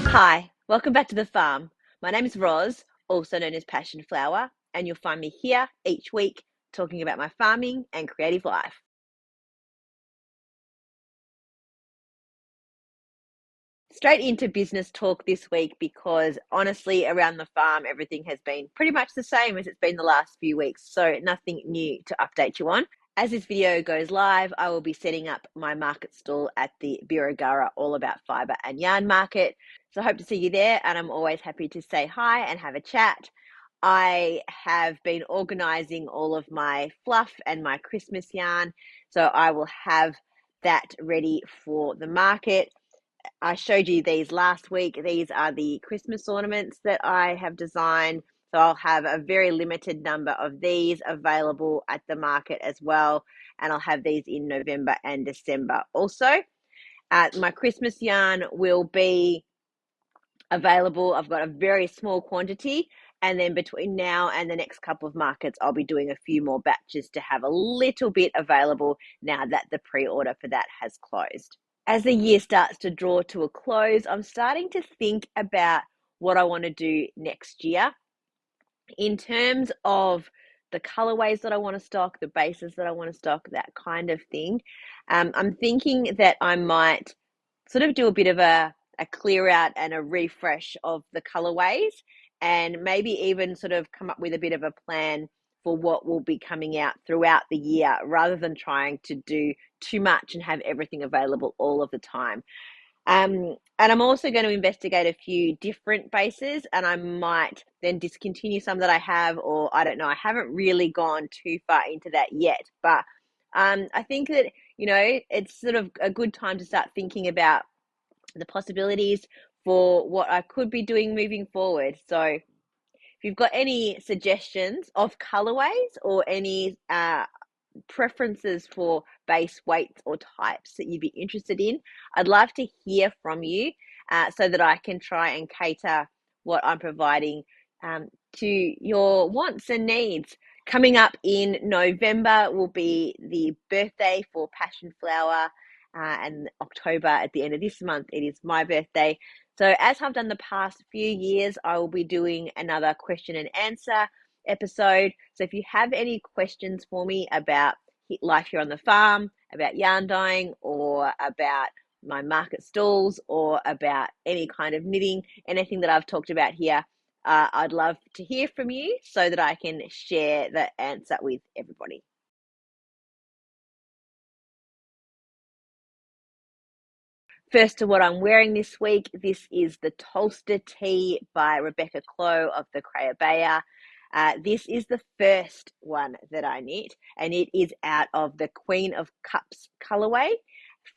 Hi, welcome back to the farm. My name is Roz, also known as Passion Flower, and you'll find me here each week talking about my farming and creative life. Straight into business talk this week because honestly, around the farm, everything has been pretty much the same as it's been the last few weeks, so nothing new to update you on. As this video goes live, I will be setting up my market stall at the Birregurra All About Fibre and Yarn Market. So I hope to see you there, and I'm always happy to say hi and have a chat. I have been organising all of my fluff and my Christmas yarn, so I will have that ready for the market. I showed you these last week. These are the Christmas ornaments that I have designed. So I'll have a very limited number of these available at the market as well. And I'll have these in November and December also. My Christmas yarn will be available. I've got a very small quantity. And then between now and the next couple of markets, I'll be doing a few more batches to have a little bit available now that the pre-order for that has closed. As the year starts to draw to a close, I'm starting to think about what I want to do next year in terms of the colorways that I want to stock, the bases that I want to stock, that kind of thing. I'm thinking that I might sort of do a bit of a clear out and a refresh of the colorways, and maybe even sort of come up with a bit of a plan for what will be coming out throughout the year rather than trying to do too much and have everything available all of the time. And I'm also going to investigate a few different bases, and I might then discontinue some that I have, or I don't know. I haven't really gone too far into that yet, but I think that, it's sort of a good time to start thinking about the possibilities for what I could be doing moving forward. So if you've got any suggestions of colorways or any preferences for base weights or types that you'd be interested in, I'd love to hear from you so that I can try and cater what I'm providing to your wants and needs. Coming up in November will be the birthday for Passion Flower, and October at the end of this month, it is my birthday. So as I've done the past few years, I will be doing another question and answer episode. So if you have any questions for me about life here on the farm, about yarn dyeing, or about my market stalls, or about any kind of knitting, anything that I've talked about here, I'd love to hear from you so that I can share the answer with everybody. First to what I'm wearing this week, this is the Tolster Tee by Rebecca Clow of the Crayabaya. This is the first one that I knit, and it is out of the Queen of Cups colorway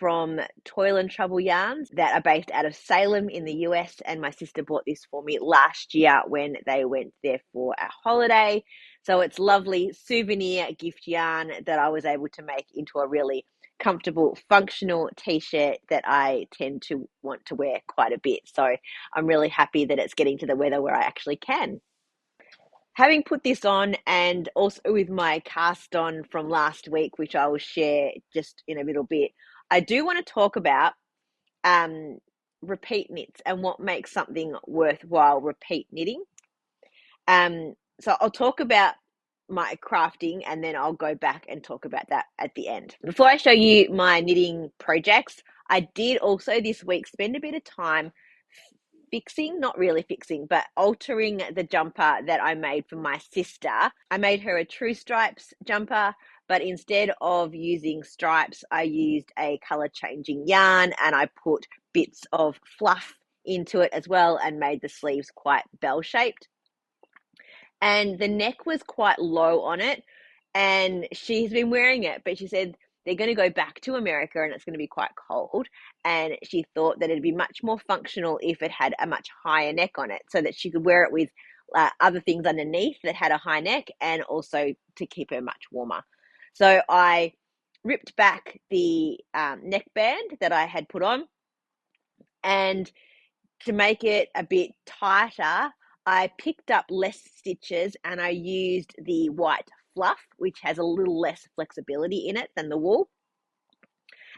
from Toil and Trouble Yarns that are based out of Salem in the US, and my sister bought this for me last year when they went there for a holiday. So it's lovely souvenir gift yarn that I was able to make into a really comfortable, functional t-shirt that I tend to want to wear quite a bit. So I'm really happy that it's getting to the weather where I actually can. Having put this on, and also with my cast on from last week, which I will share just in a little bit, I do want to talk about repeat knits and what makes something worthwhile repeat knitting. So I'll talk about my crafting, and then I'll go back and talk about that at the end. Before I show you my knitting projects, I did also this week spend a bit of time fixing, not really fixing, but altering the jumper that I made for my sister. I made her a true stripes jumper, but instead of using stripes, I used a color changing yarn, and I put bits of fluff into it as well and made the sleeves quite bell shaped. And the neck was quite low on it, and she's been wearing it, but she said they're going to go back to America and it's going to be quite cold, and she thought that it'd be much more functional if it had a much higher neck on it so that she could wear it with other things underneath that had a high neck, and also to keep her much warmer. So I ripped back the neckband that I had put on, and to make it a bit tighter, I picked up less stitches and I used the white fluff, which has a little less flexibility in it than the wool,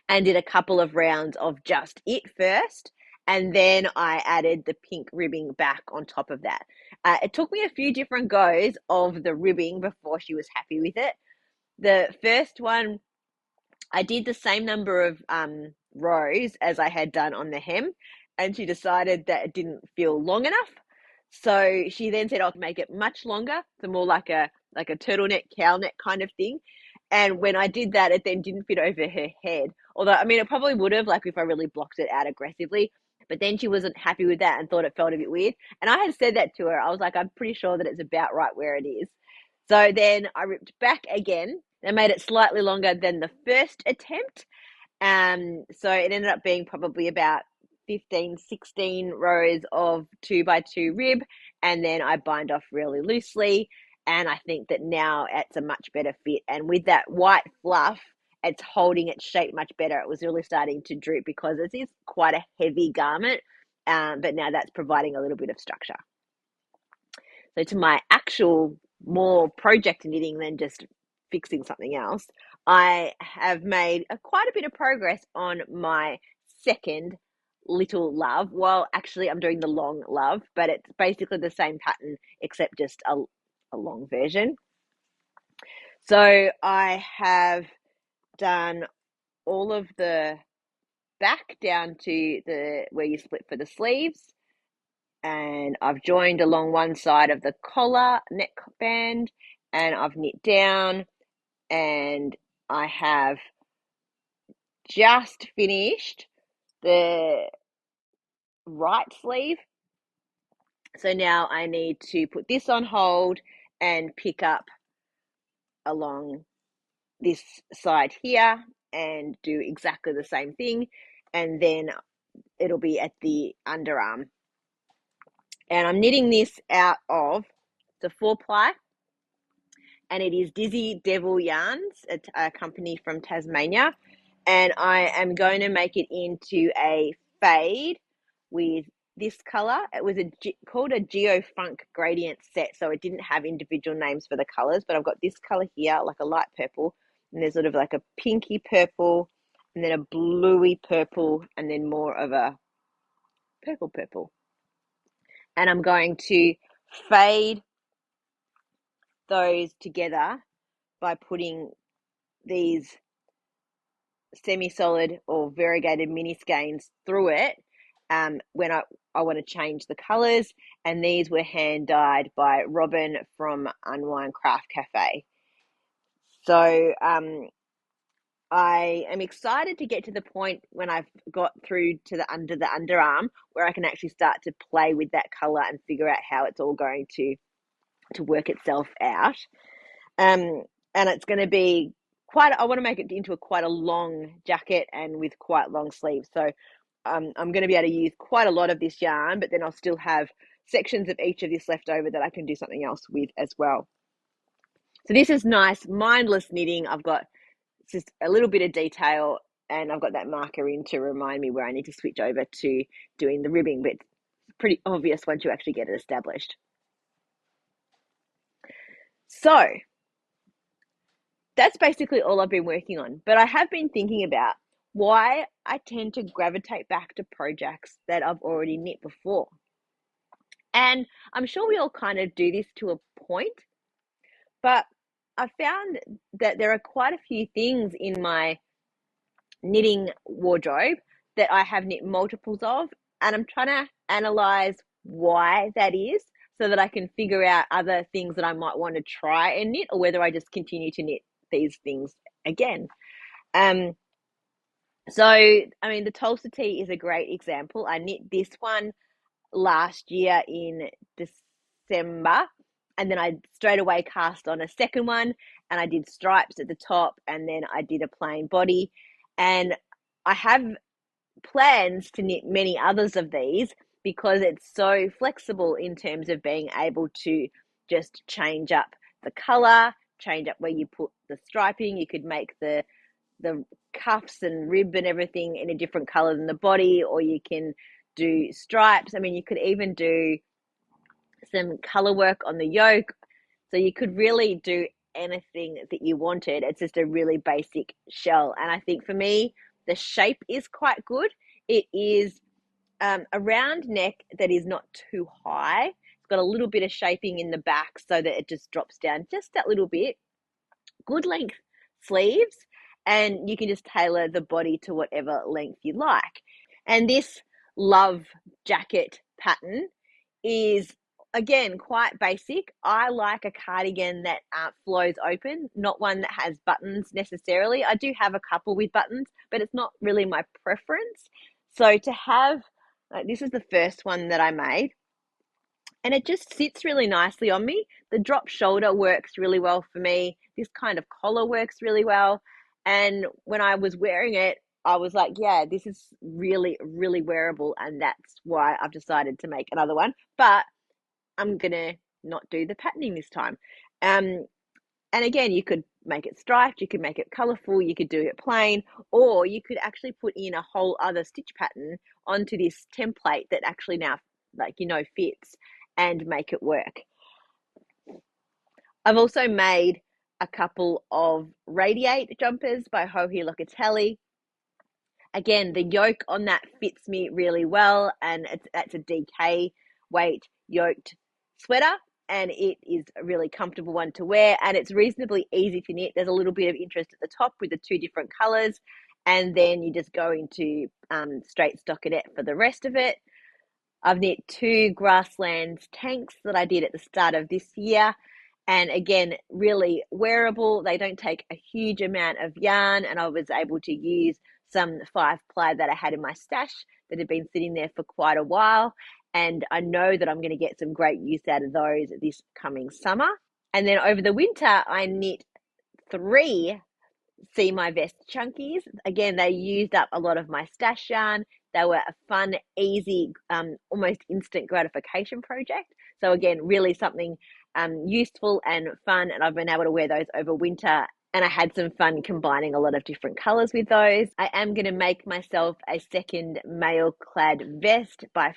and did a couple of rounds of just it first. And then I added the pink ribbing back on top of that. It took me a few different goes of the ribbing before she was happy with it. The first one, I did the same number of rows as I had done on the hem, and she decided that it didn't feel long enough. So she then said, "I'll make it much longer, so more like a turtleneck, cowl neck kind of thing." And when I did that, it then didn't fit over her head. Although, I mean, it probably would have, like if I really blocked it out aggressively. But then she wasn't happy with that and thought it felt a bit weird. And I had said that to her. I was like, I'm pretty sure that it's about right where it is. So then I ripped back again and made it slightly longer than the first attempt. So it ended up being probably about 15, 16 rows of 2x2 rib, and then I bind off really loosely. And I think that now it's a much better fit. And with that white fluff, it's holding its shape much better. It was really starting to droop because it is quite a heavy garment, but now that's providing a little bit of structure. So to my actual more project knitting than just fixing something else, I have made quite a bit of progress on my second little love. Well, actually, I'm doing the long love, but it's basically the same pattern except just a long version. So I have done all of the back down to the where you split for the sleeves, and I've joined along one side of the collar neckband, and I've knit down, and I have just finished the right sleeve. So now I need to put this on hold and pick up along this side here and do exactly the same thing, and then it'll be at the underarm. And I'm knitting this out of the 4-ply, and it is Dizzy Devil Yarns, a company from Tasmania. And I am going to make it into a fade with this color. It was called a Geo Funk gradient set, so it didn't have individual names for the colors, but I've got this color here, like a light purple, and there's sort of like a pinky purple, and then a bluey purple, and then more of a purple. And I'm going to fade those together by putting these semi-solid or variegated mini skeins through it when I want to change the colors. And these were hand dyed by Robin from Unwind Craft Cafe. So I am excited to get to the point when I've got through to the underarm where I can actually start to play with that color and figure out how it's all going to work itself out. And it's going to be I want to make it into quite a long jacket and with quite long sleeves. So I'm going to be able to use quite a lot of this yarn, but then I'll still have sections of each of this left over that I can do something else with as well. So this is nice, mindless knitting. I've got just a little bit of detail, and I've got that marker in to remind me where I need to switch over to doing the ribbing, but it's pretty obvious once you actually get it established. So that's basically all I've been working on. But I have been thinking about why I tend to gravitate back to projects that I've already knit before. And I'm sure we all kind of do this to a point, but I found that there are quite a few things in my knitting wardrobe that I have knit multiples of, and I'm trying to analyze why that is so that I can figure out other things that I might want to try and knit, or whether I just continue to knit these things again. So, I mean, the Tulsa tee is a great example. I knit this one last year in December, and then I straight away cast on a second one, and I did stripes at the top, and then I did a plain body. And I have plans to knit many others of these because it's so flexible in terms of being able to just change up the color, change up where you put the striping. You could make the cuffs and rib and everything in a different color than the body, or you can do stripes. I mean, you could even do some color work on the yoke. So you could really do anything that you wanted. It's just a really basic shell. And I think for me, the shape is quite good. It is a round neck that is not too high. It's got a little bit of shaping in the back so that it just drops down just that little bit. Good length sleeves, and you can just tailor the body to whatever length you like. And this love jacket pattern is, again, quite basic. I like a cardigan that flows open, not one that has buttons necessarily. I do have a couple with buttons, but it's not really my preference. So to have, this is the first one that I made, and it just sits really nicely on me. The drop shoulder works really well for me. This kind of collar works really well. And when I was wearing it, I was like, yeah, this is really, really wearable. And that's why I've decided to make another one. But I'm going to not do the patterning this time. And again, you could make it striped, you could make it colorful, you could do it plain, or you could actually put in a whole other stitch pattern onto this template that actually now, like, fits, and make it work. I've also made a couple of radiate jumpers by Joji Locatelli. Again, the yoke on that fits me really well, and that's a DK weight yoked sweater, and it is a really comfortable one to wear, and it's reasonably easy to knit. There's a little bit of interest at the top with the two different colors, and then you just go into straight stockinette for the rest of it. I've knit 2 grasslands tanks that I did at the start of this year. And again, really wearable. They don't take a huge amount of yarn, and I was able to use some 5-ply that I had in my stash that had been sitting there for quite a while. And I know that I'm going to get some great use out of those this coming summer. And then over the winter, I knit 3 See My Vest chunkies. Again, they used up a lot of my stash yarn. They were a fun, easy, almost instant gratification project. So again, really something useful and fun, and I've been able to wear those over winter, and I had some fun combining a lot of different colors with those. I am going to make myself a second male clad vest by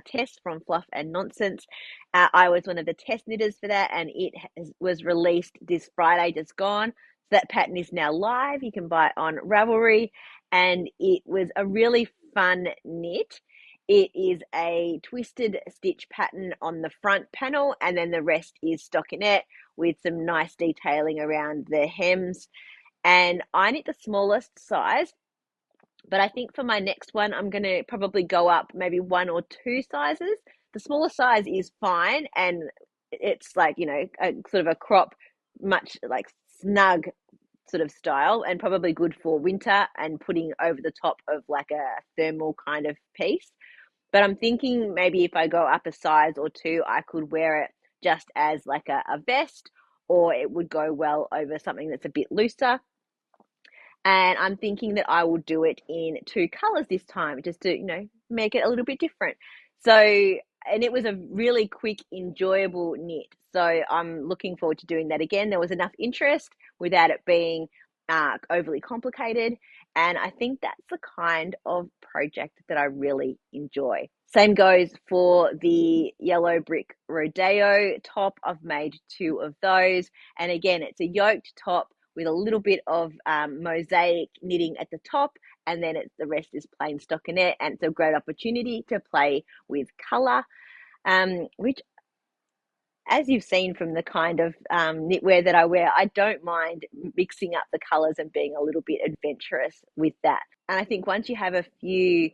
Tess from Fluff and Nonsense. I was one of the test knitters for that, and it was released this Friday just gone. So that pattern is now live. You can buy it on Ravelry, and it was a really fun knit. It is a twisted stitch pattern on the front panel, and then the rest is stockinette with some nice detailing around the hems. And I knit the smallest size, but I think for my next one, I'm going to probably go up maybe 1 or 2 sizes. The smaller size is fine, and it's like, a sort of a crop, much like snug sort of style, and probably good for winter and putting over the top of like a thermal kind of piece. But I'm thinking maybe if I go up a size or 2, I could wear it just as like a vest, or it would go well over something that's a bit looser. And I'm thinking that I will do it in 2 colors this time, just to, make it a little bit different. So, and it was a really quick, enjoyable knit. So I'm looking forward to doing that again. There was enough interest without it being overly complicated. And I think that's the kind of project that I really enjoy. Same goes for the yellow brick rodeo top. I've made 2 of those. And again, it's a yoked top with a little bit of mosaic knitting at the top, and then the rest is plain stockinette, and it's a great opportunity to play with colour, which, as you've seen from the kind of knitwear that I wear, I don't mind mixing up the colours and being a little bit adventurous with that. And I think once you have a few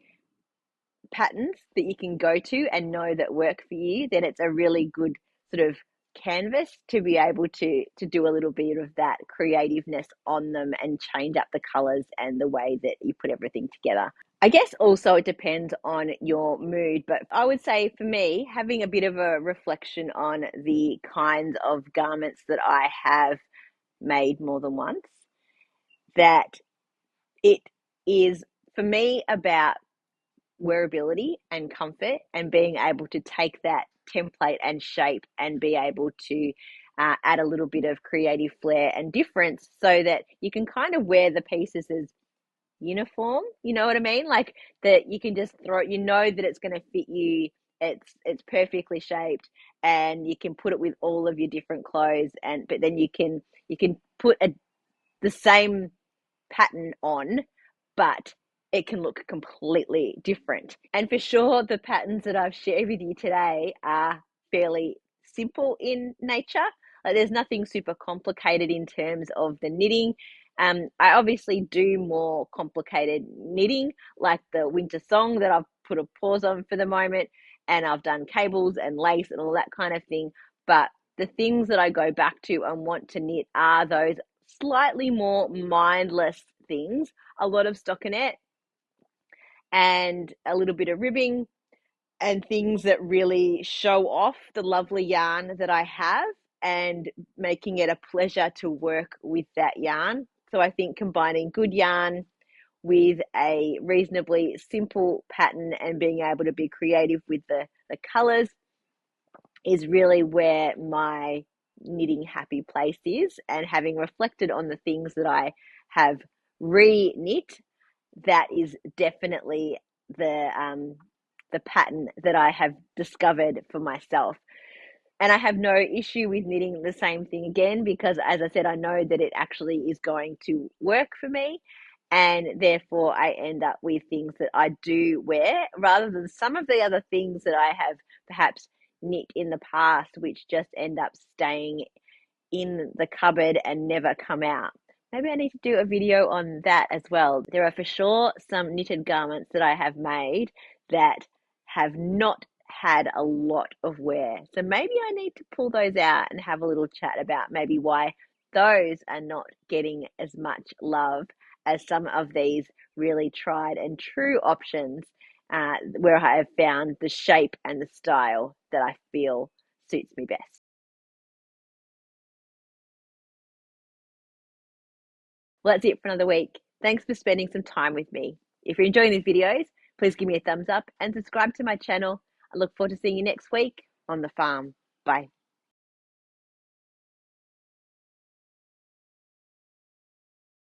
patterns that you can go to and know that work for you, then it's a really good sort of canvas to be able to do a little bit of that creativeness on them and change up the colors and the way that you put everything together. I guess also it depends on your mood, but I would say for me, having a bit of a reflection on the kinds of garments that I have made more than once, that it is for me about wearability and comfort, and being able to take that template and shape and be able to add a little bit of creative flair and difference, so that you can kind of wear the pieces as uniform, you know what I mean? Like that you can just throw it, that it's going to fit you. It's perfectly shaped, and you can put it with all of your different clothes, but then you can put the same pattern on, but it can look completely different. And for sure, the patterns that I've shared with you today are fairly simple in nature. Like there's nothing super complicated in terms of the knitting. I obviously do more complicated knitting, like the winter song that I've put a pause on for the moment, and I've done cables and lace and all that kind of thing. But the things that I go back to and want to knit are those slightly more mindless things, a lot of stockinette and a little bit of ribbing and things that really show off the lovely yarn that I have and making it a pleasure to work with that yarn. So I think combining good yarn with a reasonably simple pattern and being able to be creative with the colors is really where my knitting happy place is. And having reflected on the things that I have re-knit, that is definitely the pattern that I have discovered for myself. And I have no issue with knitting the same thing again because, as I said, I know that it actually is going to work for me. And therefore, I end up with things that I do wear rather than some of the other things that I have perhaps knit in the past, which just end up staying in the cupboard and never come out. Maybe I need to do a video on that as well. There are for sure some knitted garments that I have made that have not had a lot of wear. So maybe I need to pull those out and have a little chat about maybe why those are not getting as much love as some of these really tried and true options where I have found the shape and the style that I feel suits me best. Well, that's it for another week. Thanks for spending some time with me. If you're enjoying these videos, please give me a thumbs up and subscribe to my channel. I look forward to seeing you next week on the farm. Bye.